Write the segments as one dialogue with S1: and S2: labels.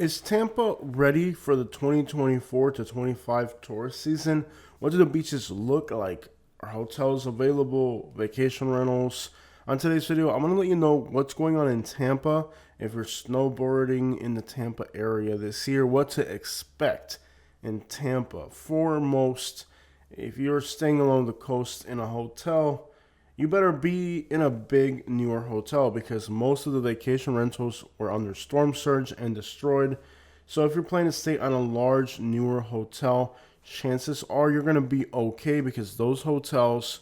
S1: Is Tampa ready for the 2024 to 25 tourist season? What do the beaches look like? Are hotels available? Vacation rentals? On today's video, I'm going to let you know what's going on in Tampa. If you're snowboarding in the Tampa area this year, what to expect in Tampa. Foremost, if you're staying along the coast in a hotel, you better be in a big newer hotel because most of the vacation rentals were under storm surge and destroyed. So if you're planning to stay on a large newer hotel, chances are you're going to be okay because those hotels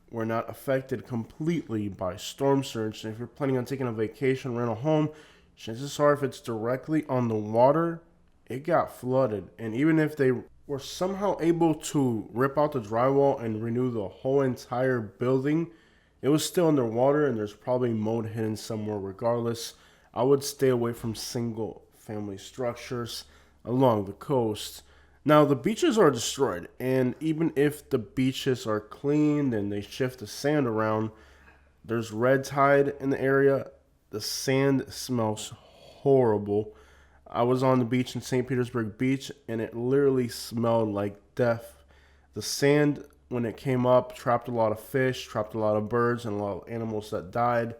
S1: were not affected completely by storm surge. And if you're planning on taking a vacation rental home, chances are if it's directly on the water, it got flooded. And even if they were somehow able to rip out the drywall and renew the whole entire building, it was still underwater and there's probably mold hidden somewhere regardless. I would stay away from single family structures along the coast. Now, the beaches are destroyed, and even if the beaches are cleaned and they shift the sand around, there's red tide in the area. The sand smells horrible. I was on the beach in St. Petersburg Beach, and it literally smelled like death. The sand, when it came up, trapped a lot of fish, trapped a lot of birds, and a lot of animals that died.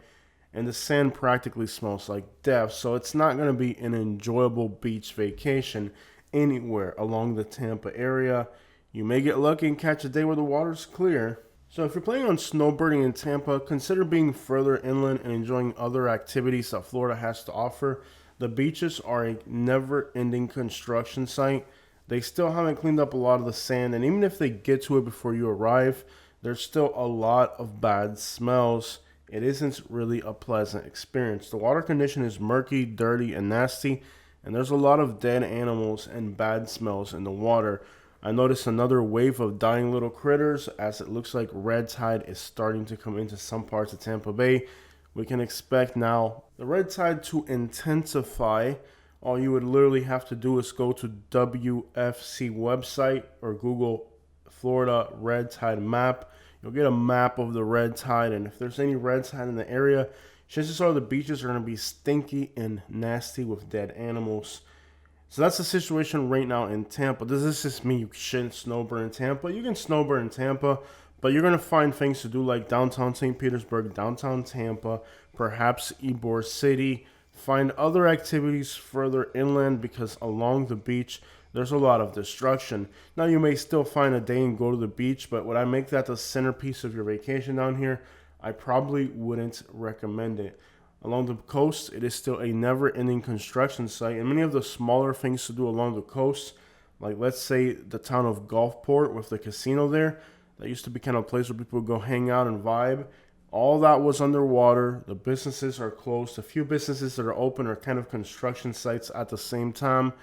S1: And the sand practically smells like death, so it's not going to be an enjoyable beach vacation anywhere along the Tampa area. You may get lucky and catch a day where the water's clear. So if you're planning on snowbirding in Tampa, consider being further inland and enjoying other activities that Florida has to offer. The beaches are a never-ending construction site. They still haven't cleaned up a lot of the sand, and even if they get to it before you arrive, there's still a lot of bad smells. It isn't really a pleasant experience. The water condition is murky, dirty, and nasty, and there's a lot of dead animals and bad smells in the water. I noticed another wave of dying little critters as it looks like red tide is starting to come into some parts of Tampa Bay. We can expect now the red tide to intensify. All you would literally have to do is go to WFC website or Google Florida red tide map. You'll get a map of the red tide, and if there's any red tide in the area, chances are the beaches are going to be stinky and nasty with dead animals. So that's the situation right now in Tampa. Does this just mean you shouldn't snowbird in Tampa? You can snowbird in Tampa, but you're going to find things to do like downtown St. Petersburg, downtown Tampa, perhaps Ybor City. Find other activities further inland because along the beach, there's a lot of destruction. Now, you may still find a day and go to the beach, but would I make that the centerpiece of your vacation down here? I probably wouldn't recommend it. Along the coast, it is still a never-ending construction site, and many of the smaller things to do along the coast, like let's say the town of Gulfport with the casino there, that used to be kind of a place where people would go hang out and vibe. All that was underwater. The businesses are closed. A few businesses that are open are kind of construction sites at the same time.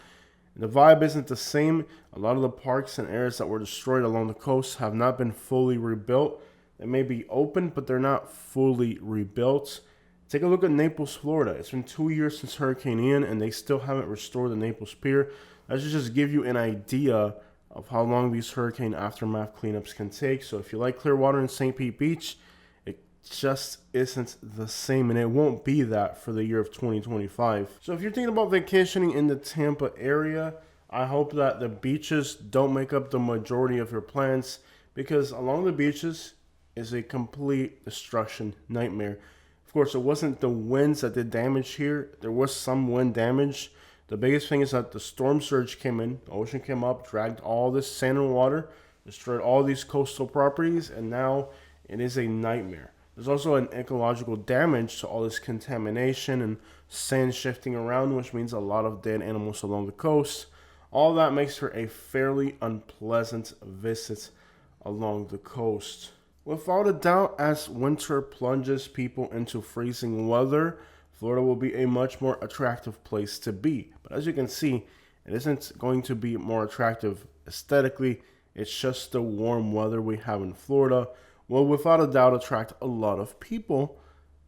S1: The vibe isn't the same. A lot of the parks and areas that were destroyed along the coast have not been fully rebuilt. They may be open, but they're not fully rebuilt. Take a look at Naples, Florida. It's been 2 years since Hurricane Ian, and they still haven't restored the Naples Pier. That should just give you an idea of how long these hurricane aftermath cleanups can take. So if you like clear water in St. Pete Beach, it just isn't the same, and it won't be that for the year of 2025. So if you're thinking about vacationing in the Tampa area, I hope that the beaches don't make up the majority of your plans, because along the beaches is a complete destruction nightmare. Of course, it wasn't the winds that did damage here. There was some wind damage. The biggest thing is that the storm surge came in, the ocean came up, dragged all this sand and water, destroyed all these coastal properties, and now it is a nightmare. There's also an ecological damage to all this contamination and sand shifting around, which means a lot of dead animals along the coast. All that makes for a fairly unpleasant visit along the coast. Without a doubt, as winter plunges people into freezing weather, Florida will be a much more attractive place to be. But as you can see, it isn't going to be more attractive aesthetically. It's just the warm weather we have in Florida will without a doubt attract a lot of people.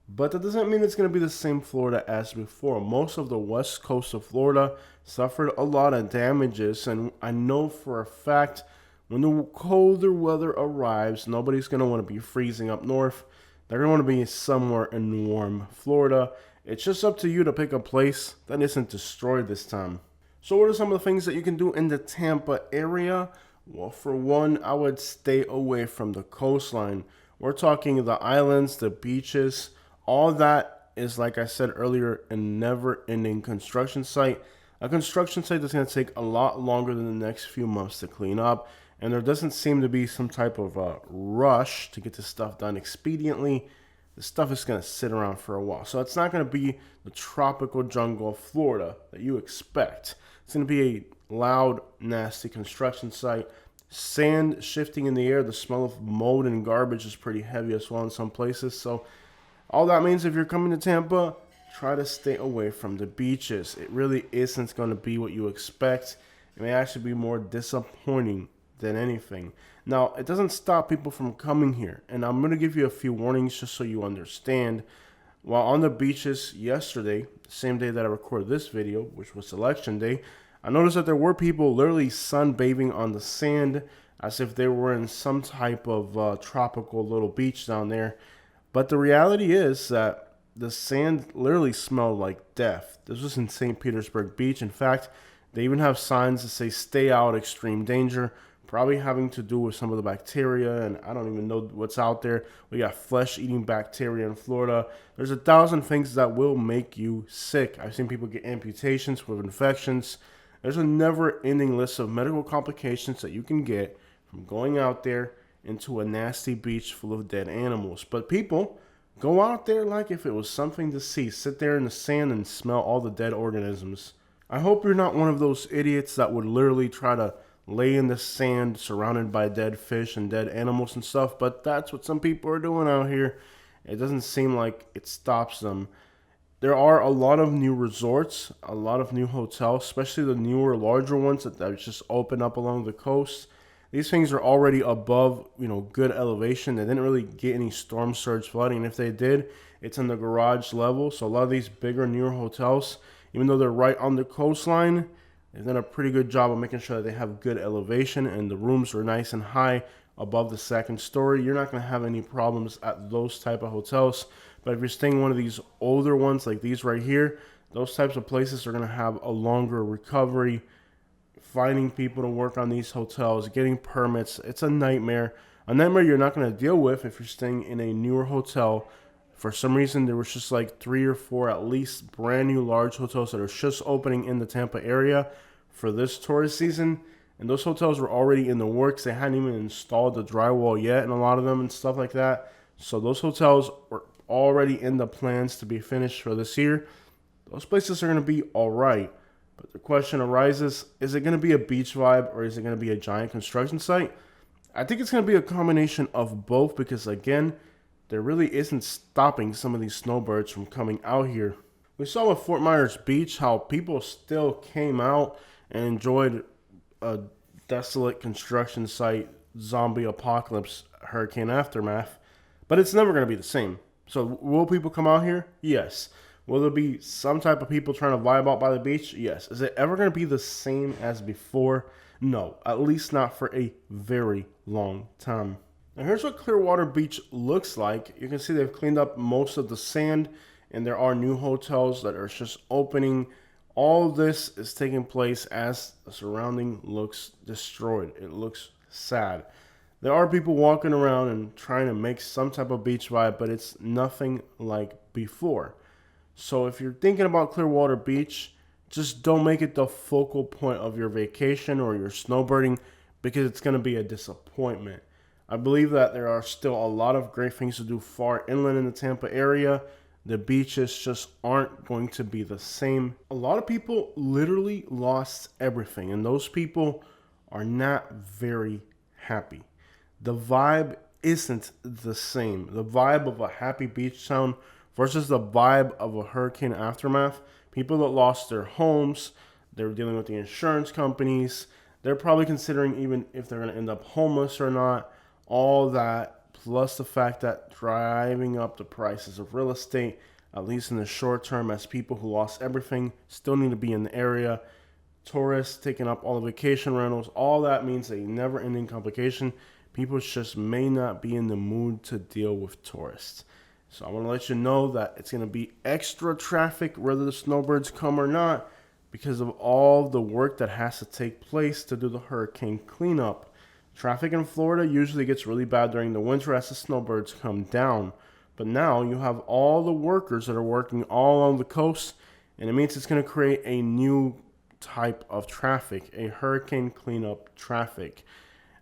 S1: But that doesn't mean it's going to be the same Florida as before. Most of the west coast of Florida suffered a lot of damages. And I know for a fact when the colder weather arrives, nobody's going to want to be freezing up north. They're going to want to be somewhere in warm Florida. It's just up to you to pick a place that isn't destroyed this time. So what are some of the things that you can do in the Tampa area? Well, for one, I would stay away from the coastline. We're talking the islands, the beaches, all that is, like I said earlier, a never-ending construction site. A construction site that's going to take a lot longer than the next few months to clean up. And there doesn't seem to be some type of rush to get this stuff done expediently. The stuff is going to sit around for a while. So it's not going to be the tropical jungle of Florida that you expect. It's going to be a loud, nasty construction site. Sand shifting in the air. The smell of mold and garbage is pretty heavy as well in some places. So all that means, if you're coming to Tampa, try to stay away from the beaches. It really isn't going to be what you expect. It may actually be more disappointing than anything. Now, it doesn't stop people from coming here, and I'm going to give you a few warnings just so you understand. While on the beaches yesterday, same day that I recorded this video, which was election day, I noticed that there were people literally sunbathing on the sand as if they were in some type of tropical little beach down there. But the reality is that the sand literally smelled like death. This was in St. Petersburg Beach. In fact, they even have signs that say "Stay out, extreme danger." Probably having to do with some of the bacteria, and I don't even know what's out there. We got flesh-eating bacteria in Florida. There's 1,000 things that will make you sick. I've seen people get amputations with infections. There's a never-ending list of medical complications that you can get from going out there into a nasty beach full of dead animals. But people go out there like if it was something to see. Sit there in the sand and smell all the dead organisms. I hope you're not one of those idiots that would literally try to lay in the sand surrounded by dead fish and dead animals and stuff, but that's what some people are doing out here. It doesn't seem like it stops them. There are a lot of new resorts, a lot of new hotels, especially the newer, larger ones that just open up along the coast. These things are already above, good elevation. They didn't really get any storm surge flooding. If they did, it's in the garage level. So a lot of these bigger, newer hotels, even though they're right on the coastline, they've done a pretty good job of making sure that they have good elevation and the rooms are nice and high above the second story. You're not going to have any problems at those type of hotels. But if you're staying in one of these older ones like these right here, those types of places are going to have a longer recovery. Finding people to work on these hotels, getting permits, it's a nightmare. A nightmare you're not going to deal with if you're staying in a newer hotel. For some reason, there was just like 3 or 4 at least brand new large hotels that are just opening in the Tampa area for this tourist season. And those hotels were already in the works. They hadn't even installed the drywall yet in a lot of them and stuff like that. So those hotels were already in the plans to be finished for this year. Those places are going to be all right. But the question arises, is it going to be a beach vibe or is it going to be a giant construction site? I think it's going to be a combination of both because, again, there really isn't stopping some of these snowbirds from coming out here. We saw with Fort Myers Beach how people still came out and enjoyed a desolate construction site, zombie apocalypse, hurricane aftermath. But it's never going to be the same. So will people come out here? Yes. Will there be some type of people trying to vibe out by the beach? Yes. Is it ever going to be the same as before? No, at least not for a very long time. Now here's what Clearwater Beach looks like. You can see they've cleaned up most of the sand and there are new hotels that are just opening. All of this is taking place as the surrounding looks destroyed. It looks sad. There are people walking around and trying to make some type of beach vibe, but it's nothing like before. So if you're thinking about Clearwater Beach, just don't make it the focal point of your vacation or your snowbirding because it's going to be a disappointment. I believe that there are still a lot of great things to do far inland in the Tampa area. The beaches just aren't going to be the same. A lot of people literally lost everything, and those people are not very happy. The vibe isn't the same. The vibe of a happy beach town versus the vibe of a hurricane aftermath. People that lost their homes, they're dealing with the insurance companies. They're probably considering even if they're going to end up homeless or not. All that, plus the fact that driving up the prices of real estate, at least in the short term, as people who lost everything still need to be in the area. Tourists taking up all the vacation rentals. All that means a never-ending complication. People just may not be in the mood to deal with tourists. So I want to let you know that it's going to be extra traffic whether the snowbirds come or not because of all the work that has to take place to do the hurricane cleanup. Traffic in Florida usually gets really bad during the winter as the snowbirds come down. But now you have all the workers that are working all along the coast, and it means it's going to create a new type of traffic, a hurricane cleanup traffic.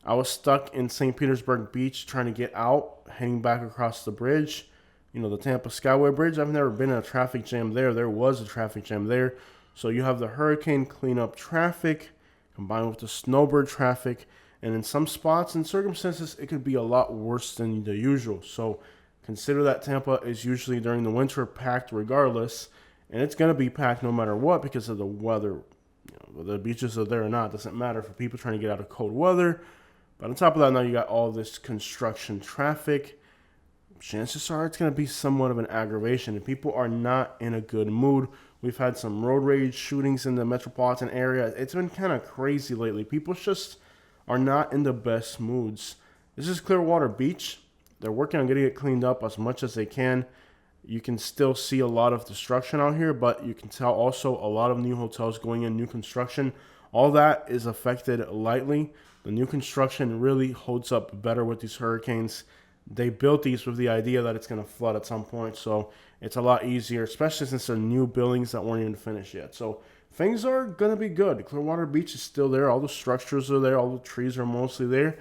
S1: I was stuck in St. Petersburg Beach trying to get out, heading back across the bridge. You know, the Tampa Skyway Bridge. I've never been in a traffic jam there. There was a traffic jam there. So you have the hurricane cleanup traffic combined with the snowbird traffic. And in some spots and circumstances, it could be a lot worse than the usual. So consider that Tampa is usually during the winter packed regardless. And it's going to be packed no matter what because of the weather. You know, whether the beaches are there or not, doesn't matter for people trying to get out of cold weather. But on top of that, now you got all this construction traffic. Chances are it's going to be somewhat of an aggravation. And people are not in a good mood. We've had some road rage shootings in the metropolitan area. It's been kind of crazy lately. People just are not in the best moods. This is Clearwater Beach. They're working on getting it cleaned up as much as they can. You can still see a lot of destruction out here, but you can tell also a lot of new hotels going in, new construction. All that is affected lightly. The new construction really holds up better with these hurricanes. They built these with the idea that it's going to flood at some point, so it's a lot easier, especially since they're new buildings that weren't even finished yet. So things are going to be good. Clearwater Beach is still there. All the structures are there. All the trees are mostly there.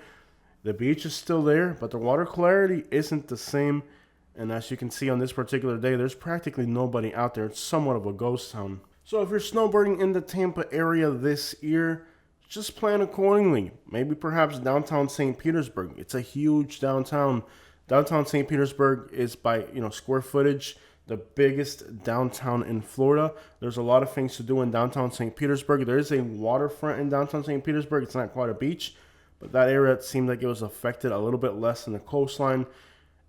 S1: The beach is still there, but the water clarity isn't the same. And as you can see on this particular day, there's practically nobody out there. It's somewhat of a ghost town. So if you're snowbirding in the Tampa area this year, just plan accordingly. Maybe perhaps downtown St. Petersburg. It's a huge downtown. Downtown St. Petersburg is by square footage the biggest downtown in Florida. There's a lot of things to do in downtown St. Petersburg. There is a waterfront in downtown St. Petersburg. It's not quite a beach, but that area seemed like it was affected a little bit less than the coastline.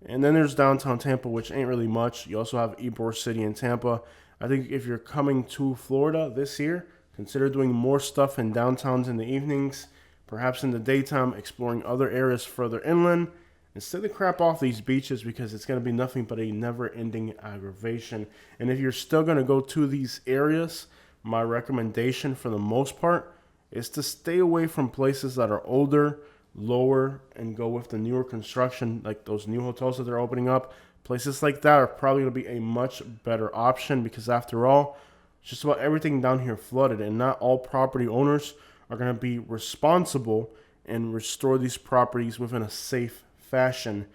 S1: And then there's downtown Tampa, which ain't really much. You also have Ybor City in Tampa. I think if you're coming to Florida this year, consider doing more stuff in downtowns in the evenings, perhaps in the daytime, exploring other areas further inland. Instead of crap off these beaches because it's going to be nothing but a never-ending aggravation. And if you're still going to go to these areas, my recommendation for the most part is to stay away from places that are older, lower, and go with the newer construction, like those new hotels that they're opening up. Places like that are probably going to be a much better option because after all, just about everything down here flooded, and not all property owners are going to be responsible and restore these properties within a safe fashion.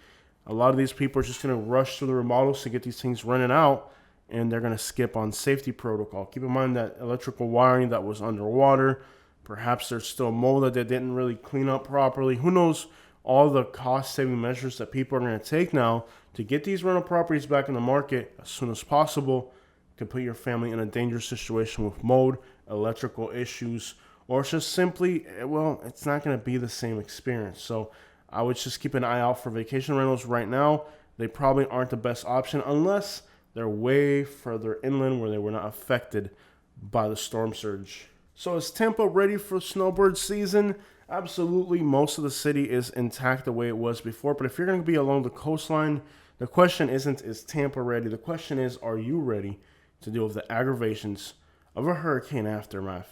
S1: A lot of these people are just going to rush through the remodels to get these things running out, and they're going to skip on safety protocol. Keep in mind that electrical wiring that was underwater, perhaps there's still mold that they didn't really clean up properly. Who knows all the cost-saving measures that people are going to take now to get these rental properties back in the market as soon as possible. Could put your family in a dangerous situation with mold, electrical issues, or just simply, well, it's not going to be the same experience. So I would just keep an eye out for vacation rentals right now. They probably aren't the best option unless they're way further inland where they were not affected by the storm surge. So is Tampa ready for snowbird season? Absolutely. Most of the city is intact the way it was before. But if you're going to be along the coastline, the question isn't, is Tampa ready? The question is, are you ready to deal with the aggravations of a hurricane aftermath?